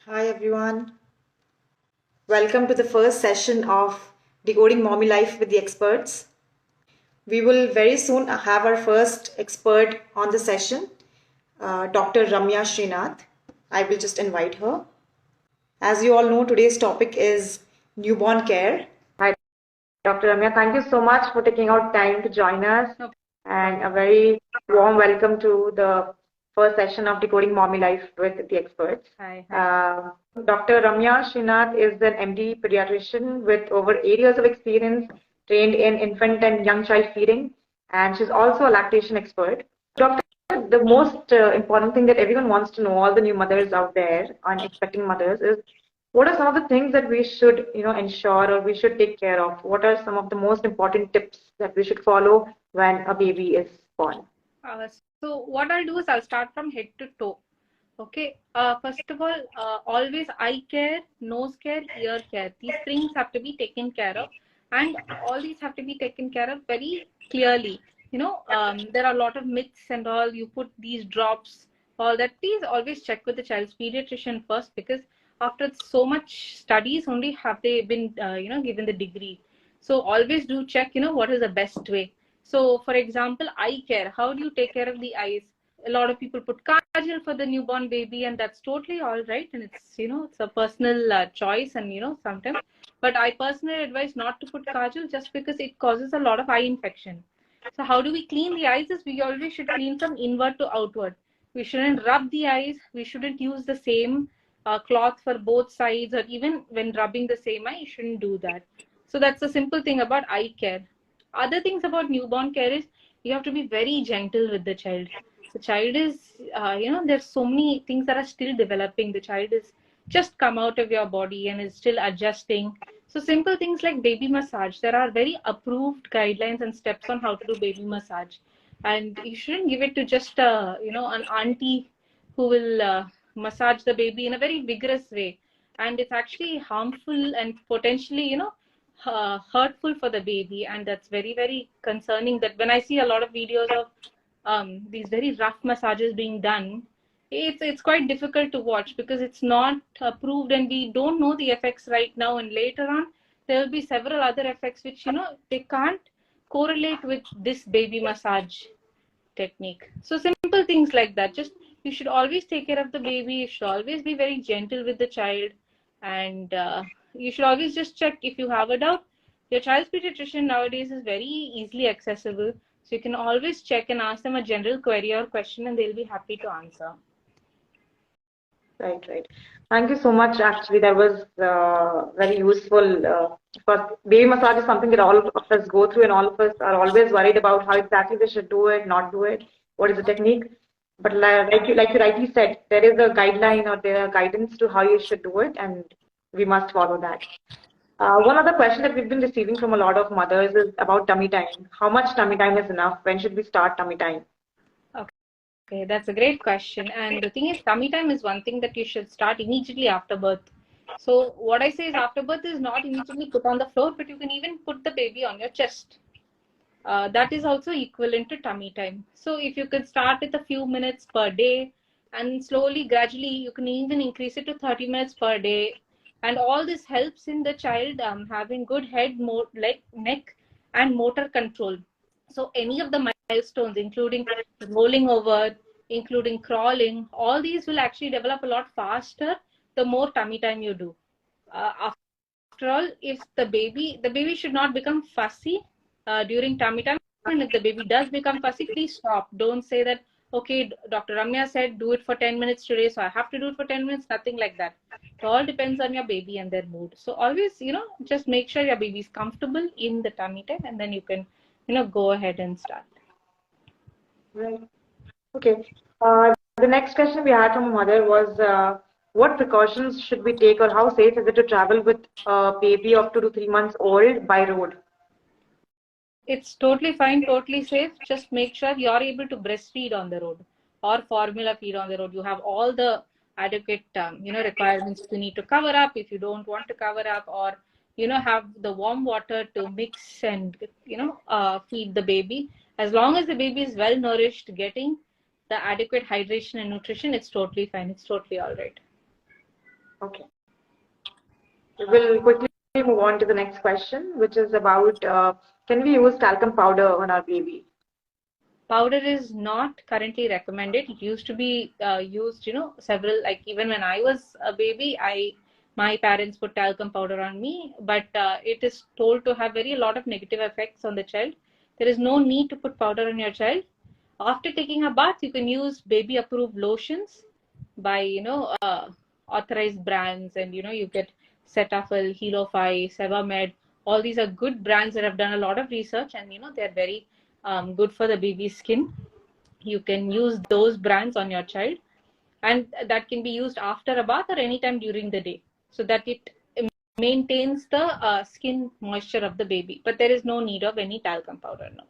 Hi everyone. Welcome to the first session of Decoding Mommy Life with the experts. We will very soon have our first expert on the session, Dr. Ramya Srinath. I will just invite her. As you all know, today's topic is newborn care. Hi, Dr. Ramya. Thank you so much for taking out time to join us, and a very warm welcome to the first session of Decoding Mommy Life with the experts. Hi. Dr. Ramya Srinath is an MD pediatrician with over 8 years of experience, trained in infant and young child feeding, and she's also a lactation expert. Doctor, the most important thing that everyone wants to know, all the new mothers out there and expecting mothers, is what are some of the things that we should, ensure or we should take care of? What are some of the most important tips that we should follow when a baby is born? So what I'll do is I'll start from head to toe. Okay. First of all, always eye care, nose care, ear care. These things have to be taken care of, and all these have to be taken care of very clearly. There are a lot of myths and all. You put these drops, all that. Please always check with the child's pediatrician first, because after so much studies, only have they been, given the degree. So always do check, what is the best way. So, for example, eye care. How do you take care of the eyes? A lot of people put Kajal for the newborn baby, and that's totally all right. And it's a personal choice, and sometimes. But I personally advise not to put Kajal just because it causes a lot of eye infection. So how do we clean the eyes? Is we always should clean from inward to outward. We shouldn't rub the eyes. We shouldn't use the same cloth for both sides, or even when rubbing the same eye, you shouldn't do that. So that's a simple thing about eye care. Other things about newborn care is you have to be very gentle with the child. The child is, there's so many things that are still developing. The child is just come out of your body and is still adjusting. So simple things like baby massage, there are very approved guidelines and steps on how to do baby massage. And you shouldn't give it to just, an auntie who will massage the baby in a very vigorous way. And it's actually harmful and potentially, hurtful for the baby. And that's very, very concerning that when I see a lot of videos of these very rough massages being done, it's quite difficult to watch because it's not approved and we don't know the effects right now. And later on, there will be several other effects which, they can't correlate with this baby massage technique. So simple things like that. Just you should always take care of the baby. You should always be very gentle with the child, and you should always just check if you have a doubt. Your child's pediatrician nowadays is very easily accessible, so you can always check and ask them a general query or question, and they'll be happy to answer. Right, right. Thank you so much. Actually, that was very useful. Because baby massage is something that all of us go through, and all of us are always worried about how exactly they should do it, not do it. What is the technique? But like you rightly said, there is a guideline or there are guidance to how you should do it, and we must follow that. One other question that we've been receiving from a lot of mothers is about tummy time. How much tummy time is enough? When should we start tummy time? Okay, that's a great question. And the thing is, tummy time is one thing that you should start immediately after birth. So what I say is after birth is not immediately put on the floor, but you can even put the baby on your chest. That is also equivalent to tummy time. So if you could start with a few minutes per day, and slowly, gradually, you can even increase it to 30 minutes per day. And all this helps in the child having good head, leg, neck, and motor control. So any of the milestones, including rolling over, including crawling, all these will actually develop a lot faster the more tummy time you do. After all, if the baby should not become fussy during tummy time. And if the baby does become fussy, please stop. Don't say that, okay, Dr. Ramya said do it for 10 minutes today, so I have to do it for 10 minutes. Nothing like that. It all depends on your baby and their mood. So always, just make sure your baby is comfortable in the tummy time, and then you can, go ahead and start. Right. Okay. The next question we had from a mother was, what precautions should we take, or how safe is it to travel with a baby of 2 to 3 months old by road? It's totally fine, totally safe. Just make sure you're able to breastfeed on the road or formula feed on the road. You have all the adequate, requirements you need to cover up if you don't want to cover up, or, have the warm water to mix and, feed the baby. As long as the baby is well nourished, getting the adequate hydration and nutrition, it's totally fine. It's totally all right. Okay. We will quickly move on to the next question, which is about can we use talcum powder on our baby? Powder is not currently recommended. It used to be used, several, like even when I was a baby, my parents put talcum powder on me, but it is told to have very a lot of negative effects on the child. There is no need to put powder on your child. After taking a bath, you can use baby approved lotions by, authorized brands, and, you get Cetaphil, Helofy, Sevamed. All these are good brands that have done a lot of research, and, they're very good for the baby's skin. You can use those brands on your child, and that can be used after a bath or anytime during the day, so that it maintains the skin moisture of the baby. But there is no need of any talcum powder now.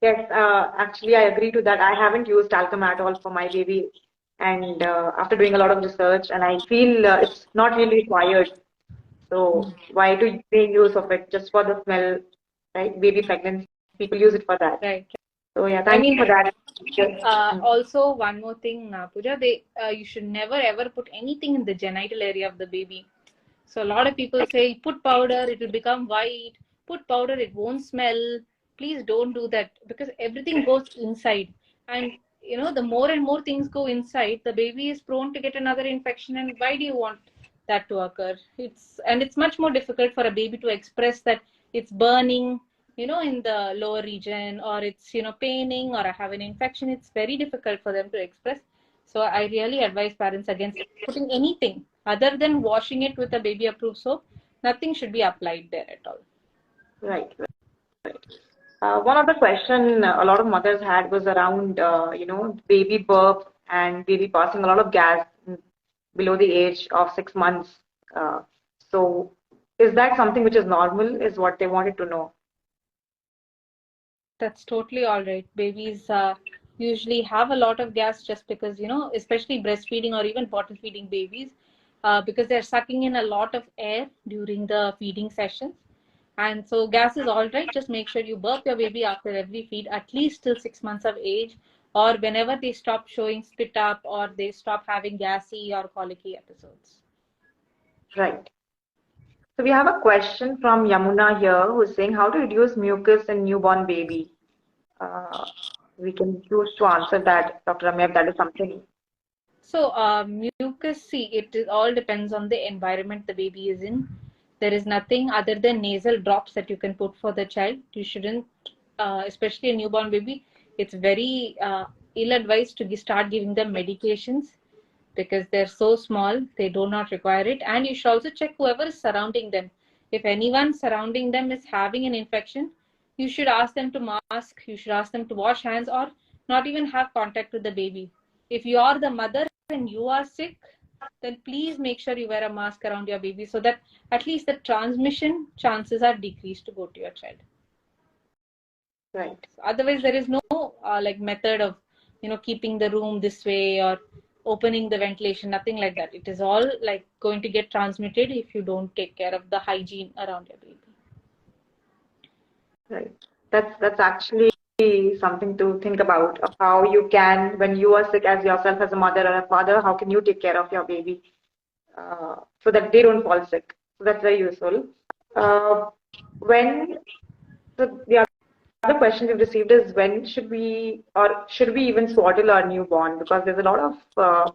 Yes, actually, I agree to that. I haven't used talcum at all for my baby, and after doing a lot of research, and I feel it's not really required. So why do they use of it just for the smell, right? Baby pregnancy, people use it for that. Right. So yeah, I thank you mean, for that. Yes. also one more thing, Pooja, you should never ever put anything in the genital area of the baby. So a lot of people say, put powder, it will become white. Put powder, it won't smell. Please don't do that, because everything goes inside. And, the more and more things go inside, the baby is prone to get another infection. And why do you want that to occur? It's much more difficult for a baby to express that it's burning, in the lower region, or it's, paining, or I have an infection. It's very difficult for them to express. So I really advise parents against putting anything other than washing it with a baby approved soap. Nothing should be applied there at all. Right, right. One other question a lot of mothers had was around, baby burp and baby passing a lot of gas below the age of 6 months. Uh, so, is that something which is normal? Is what they wanted to know. That's totally all right. Babies usually have a lot of gas just because, especially breastfeeding or even bottle feeding babies, because they're sucking in a lot of air during the feeding sessions. And so gas is all right. Just make sure you burp your baby after every feed, at least till 6 months of age, or whenever they stop showing spit up or they stop having gassy or colicky episodes. Right. So, we have a question from Yamuna here who's saying, how to reduce mucus in newborn baby? Uh, we can choose to answer that, Dr. Ramya, if that is something. So, mucus, see, all depends on the environment the baby is in. There is nothing other than nasal drops that you can put for the child. You shouldn't, especially a newborn baby, it's very ill-advised to start giving them medications, because they're so small, they do not require it. And you should also check whoever is surrounding them. If anyone surrounding them is having an infection, you should ask them to mask, you should ask them to wash hands, or not even have contact with the baby. If you are the mother and you are sick, then please make sure you wear a mask around your baby, so that at least the transmission chances are decreased to go to your child. Right. Otherwise, there is no method of keeping the room this way or opening the ventilation. Nothing like that. It is all like going to get transmitted if you don't take care of the hygiene around your baby. Right. That's actually something to think about of how you can, when you are sick as yourself as a mother or a father, how can you take care of your baby so that they don't fall sick. So that's very useful. Uh, when the other question we've received is when should we or should we even swaddle our newborn? Because there's a lot of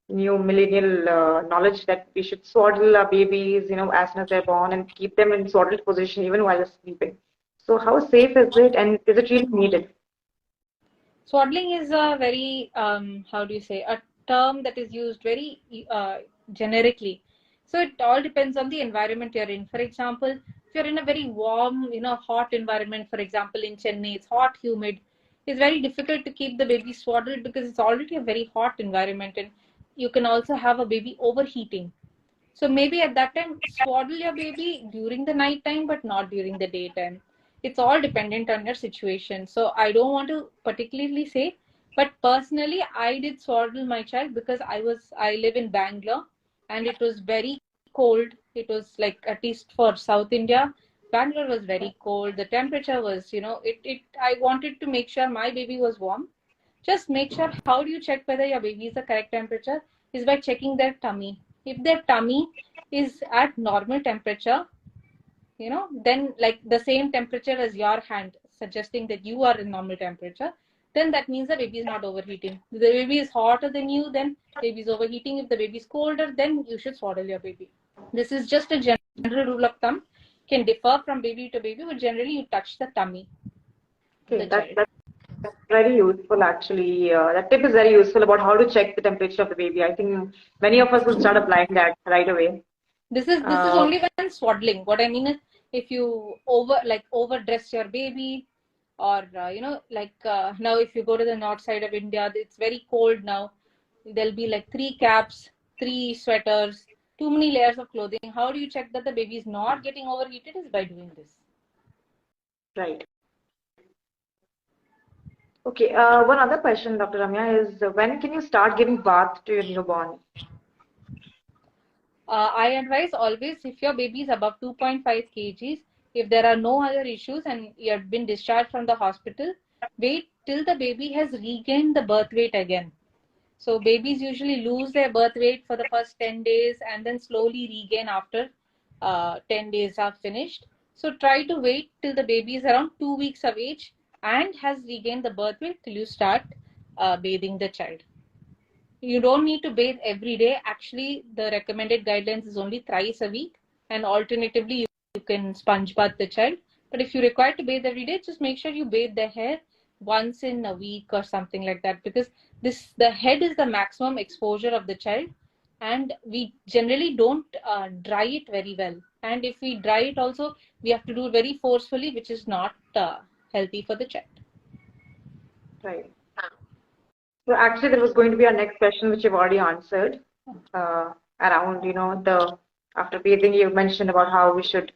new millennial knowledge that we should swaddle our babies, as soon as they're born and keep them in swaddled position even while they're sleeping. So how safe is it and is it really needed? Swaddling is a very, how do you say, a term that is used very generically. So it all depends on the environment you're in. For example, if you're in a very warm, hot environment, for example, in Chennai, it's hot, humid. It's very difficult to keep the baby swaddled because it's already a very hot environment, and you can also have a baby overheating. So maybe at that time, swaddle your baby during the night time, but not during the daytime. It's all dependent on your situation. So I don't want to particularly say, but personally, I did swaddle my child because I live in Bangalore, and it was very cold. It was like, at least for South India, Bangalore was very cold. The temperature was, I wanted to make sure my baby was warm. Just make sure, how do you check whether your baby is the correct temperature? is by checking their tummy. If their tummy is at normal temperature, then like the same temperature as your hand, suggesting that you are in normal temperature, then that means the baby is not overheating. If the baby is hotter than you, then baby is overheating. If the baby is colder, then you should swaddle your baby. This is just a general rule of thumb. Can differ from baby to baby, but generally you touch the tummy of the Okay, child. that's very useful actually. That tip is very useful about how to check the temperature of the baby. I think many of us will start applying that right away. This is only when swaddling. What I mean is, if you overdress your baby, or now if you go to the north side of India, it's very cold now. There'll be like 3 caps, 3 sweaters, too many layers of clothing. How do you check that the baby is not getting overheated? Is by doing this. Right. Okay. One other question, Dr. Ramya, is when can you start giving bath to your newborn? I advise always, if your baby is above 2.5 kgs, if there are no other issues and you have been discharged from the hospital, wait till the baby has regained the birth weight again. So babies usually lose their birth weight for the first 10 days and then slowly regain after 10 days are finished. So try to wait till the baby is around 2 weeks of age and has regained the birth weight till you start bathing the child. You don't need to bathe every day. Actually, the recommended guidelines is only thrice a week, and alternatively, you can sponge bath the child. But if you require to bathe every day, just make sure you bathe the hair once in a week or something like that, because the head is the maximum exposure of the child, and we generally don't dry it very well. And if we dry it also, we have to do it very forcefully, which is not healthy for the child. Right. So actually, there was going to be our next question, which you've already answered. Around, the after bathing, you mentioned about how we should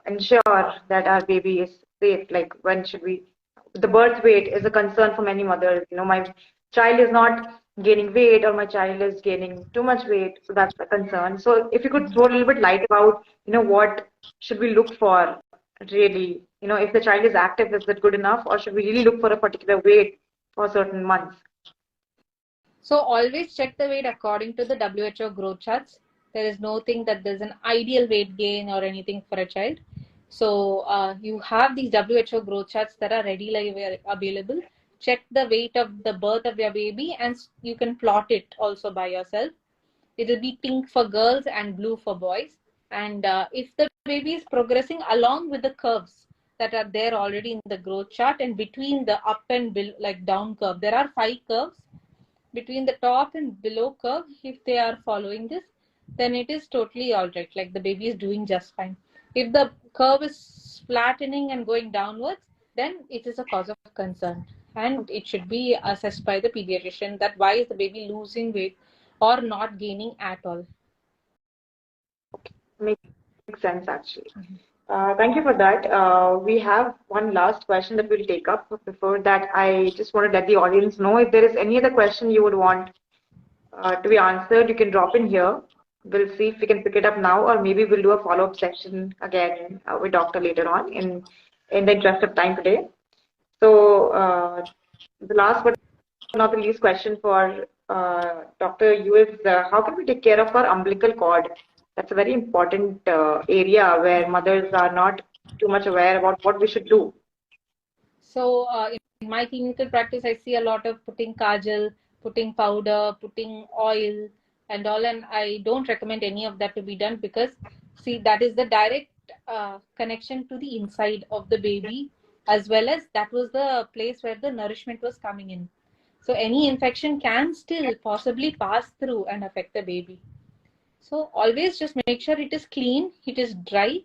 ensure that our baby is safe. Like when should we? The birth weight is a concern for many mothers. My child is not gaining weight, or my child is gaining too much weight, so that's a concern. So if you could throw a little bit light about, what should we look for really? If the child is active, is it good enough, or should we really look for a particular weight for certain months? So always check the weight according to the WHO growth charts. There is no thing that there's an ideal weight gain or anything for a child. So you have these WHO growth charts that are readily available. Check the weight of the birth of your baby, and you can plot it also by yourself. It will be pink for girls and blue for boys. And if the baby is progressing along with the curves that are there already in the growth chart, and between the up and down curve, there are 5 curves. Between the top and below curve, if they are following this, then it is totally all right. Like the baby is doing just fine. If the curve is flattening and going downwards, then it is a cause of concern, and it should be assessed by the pediatrician that why is the baby losing weight or not gaining at all. Makes sense, actually. Thank you for that. We have one last question that we'll take up. Before that, I just want to let the audience know if there is any other question you would want to be answered, you can drop in here. We'll see if we can pick it up now, or maybe we'll do a follow-up session again with doctor later on in the interest of time today. So the last but not the least question for Dr. You is how can we take care of our umbilical cord? That's a very important area where mothers are not too much aware about what we should do. So in my clinical practice, I see a lot of putting Kajal, putting powder, putting oil and all, and I don't recommend any of that to be done, because see, that is the direct connection to the inside of the baby, as well as that was the place where the nourishment was coming in. So any infection can still possibly pass through and affect the baby. So always just make sure it is clean, it is dry,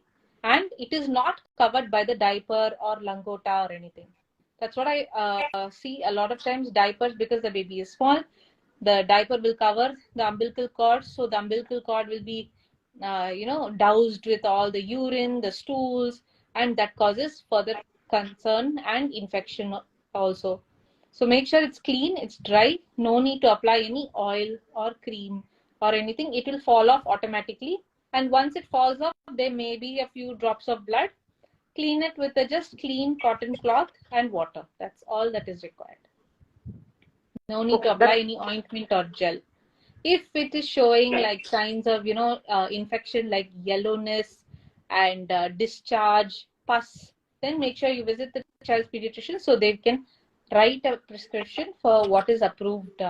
and it is not covered by the diaper or langota or anything. That's what I see a lot of times, diapers, because the baby is small, the diaper will cover the umbilical cord, so the umbilical cord will be doused with all the urine, the stools, and that causes further concern and infection also. So make sure it's clean, it's dry, no need to apply any oil or cream or anything. It will fall off automatically, and once it falls off, there may be a few drops of blood. Clean it with a just clean cotton cloth and water. That's all that is required. No need to apply any ointment or gel. If it is showing like signs of, infection like yellowness and discharge, pus, then make sure you visit the child's pediatrician so they can write a prescription for what is approved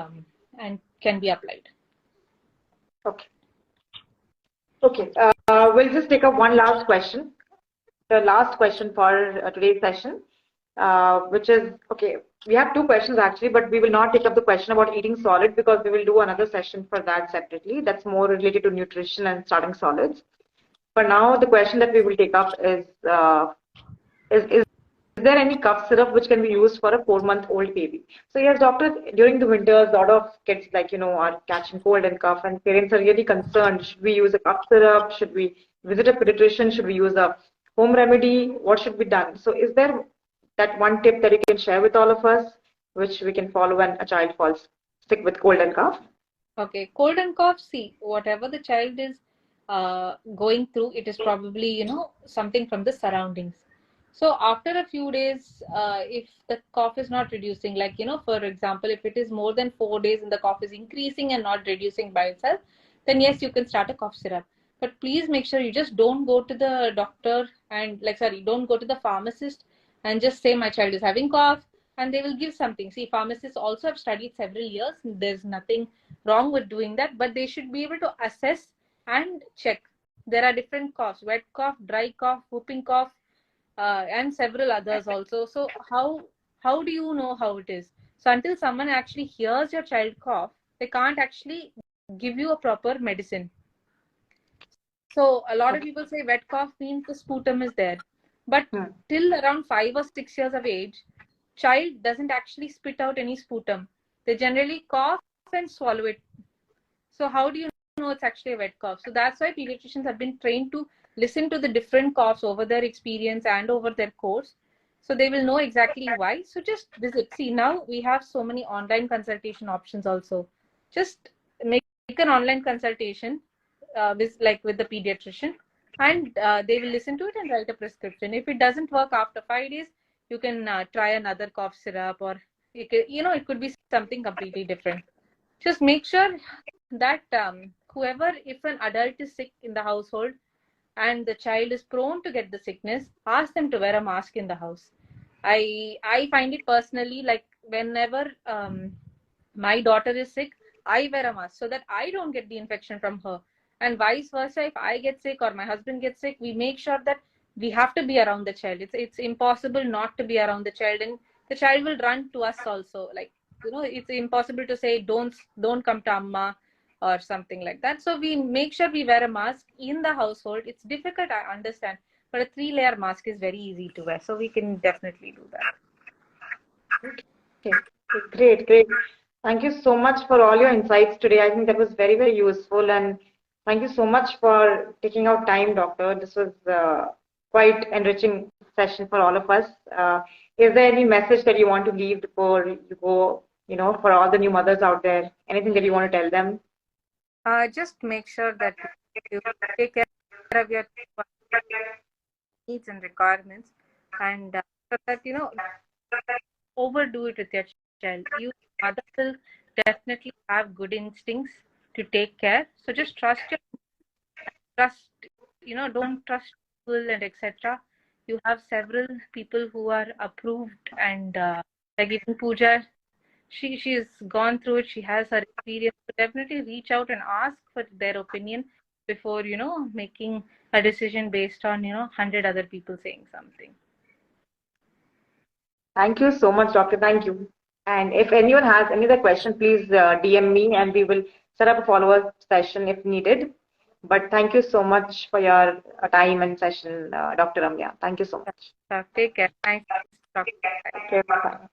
and can be applied. Okay. Okay. We'll just take up one last question. The last question for today's session, which is, okay, we have two questions actually, but we will not take up the question about eating solid because we will do another session for that separately. That's more related to nutrition and starting solids. For now, the question that we will take up is there any cough syrup which can be used for a 4-month-old baby? So yes, doctor, during the winters, a lot of kids are catching cold and cough, and parents are really concerned. Should we use a cough syrup? Should we visit a pediatrician? Should we use a home remedy? What should be done? So is there that one tip that you can share with all of us, which we can follow when a child falls sick with cold and cough? Okay, cold and cough, see, whatever the child is going through, it is probably, something from the surroundings. So after a few days, if the cough is not reducing, like, for example, if it is more than 4 days and the cough is increasing and not reducing by itself, then yes, you can start a cough syrup. But please make sure you just don't go to the doctor and, like, sorry, don't go to the pharmacist and just say my child is having cough and they will give something. See, pharmacists also have studied several years. There's nothing wrong with doing that, but they should be able to assess and check. There are different coughs: wet cough, dry cough, whooping cough, and several others also. So how do you know how it is? So until someone actually hears your child cough, they can't actually give you a proper medicine. So a lot of Okay. people say wet cough means the sputum is there, but Hmm. till around 5 or 6 years of age, child doesn't actually spit out any sputum. They generally cough and swallow it. So how do you know it's actually a wet cough? So that's why pediatricians have been trained to listen to the different coughs over their experience and over their course. So they will know exactly why. So just visit. See, now we have so many online consultation options also. Just make an online consultation with the pediatrician, and they will listen to it and write a prescription. If it doesn't work after 5 days, you can try another cough syrup, or it could be something completely different. Just make sure that whoever, if an adult is sick in the household and the child is prone to get the sickness, ask them to wear a mask in the house. I find it personally, like, whenever my daughter is sick, I wear a mask so that I don't get the infection from her, and vice versa. If I get sick or my husband gets sick, we make sure that we have to be around the child. It's impossible not to be around the child, and the child will run to us also. Like, it's impossible to say don't come to amma or something like that. So we make sure we wear a mask in the household. It's difficult, I understand, but a 3-layer mask is very easy to wear, so we can definitely do that. Okay. Great, great. Thank you so much for all your insights today. I think that was very, very useful. And thank you so much for taking out time, Doctor. This was quite enriching session for all of us. Is there any message that you want to leave before you go, for all the new mothers out there? Anything that you want to tell them? Just make sure that you take care of your needs and requirements, and so that overdo it with your child. You mother will definitely have good instincts to take care. So just trust, don't trust people and etc. You have several people who are approved, and like even Pooja, she's gone through it. She has her experience. So definitely reach out and ask for their opinion before making a decision based on 100 other people saying something. Thank you so much, Doctor. Thank you. And if anyone has any other question, please DM me and we will set up a follow-up session if needed. But thank you so much for your time and session, Dr. Ramya. Thank you so much. Take care. Thanks. Talk. Okay, bye.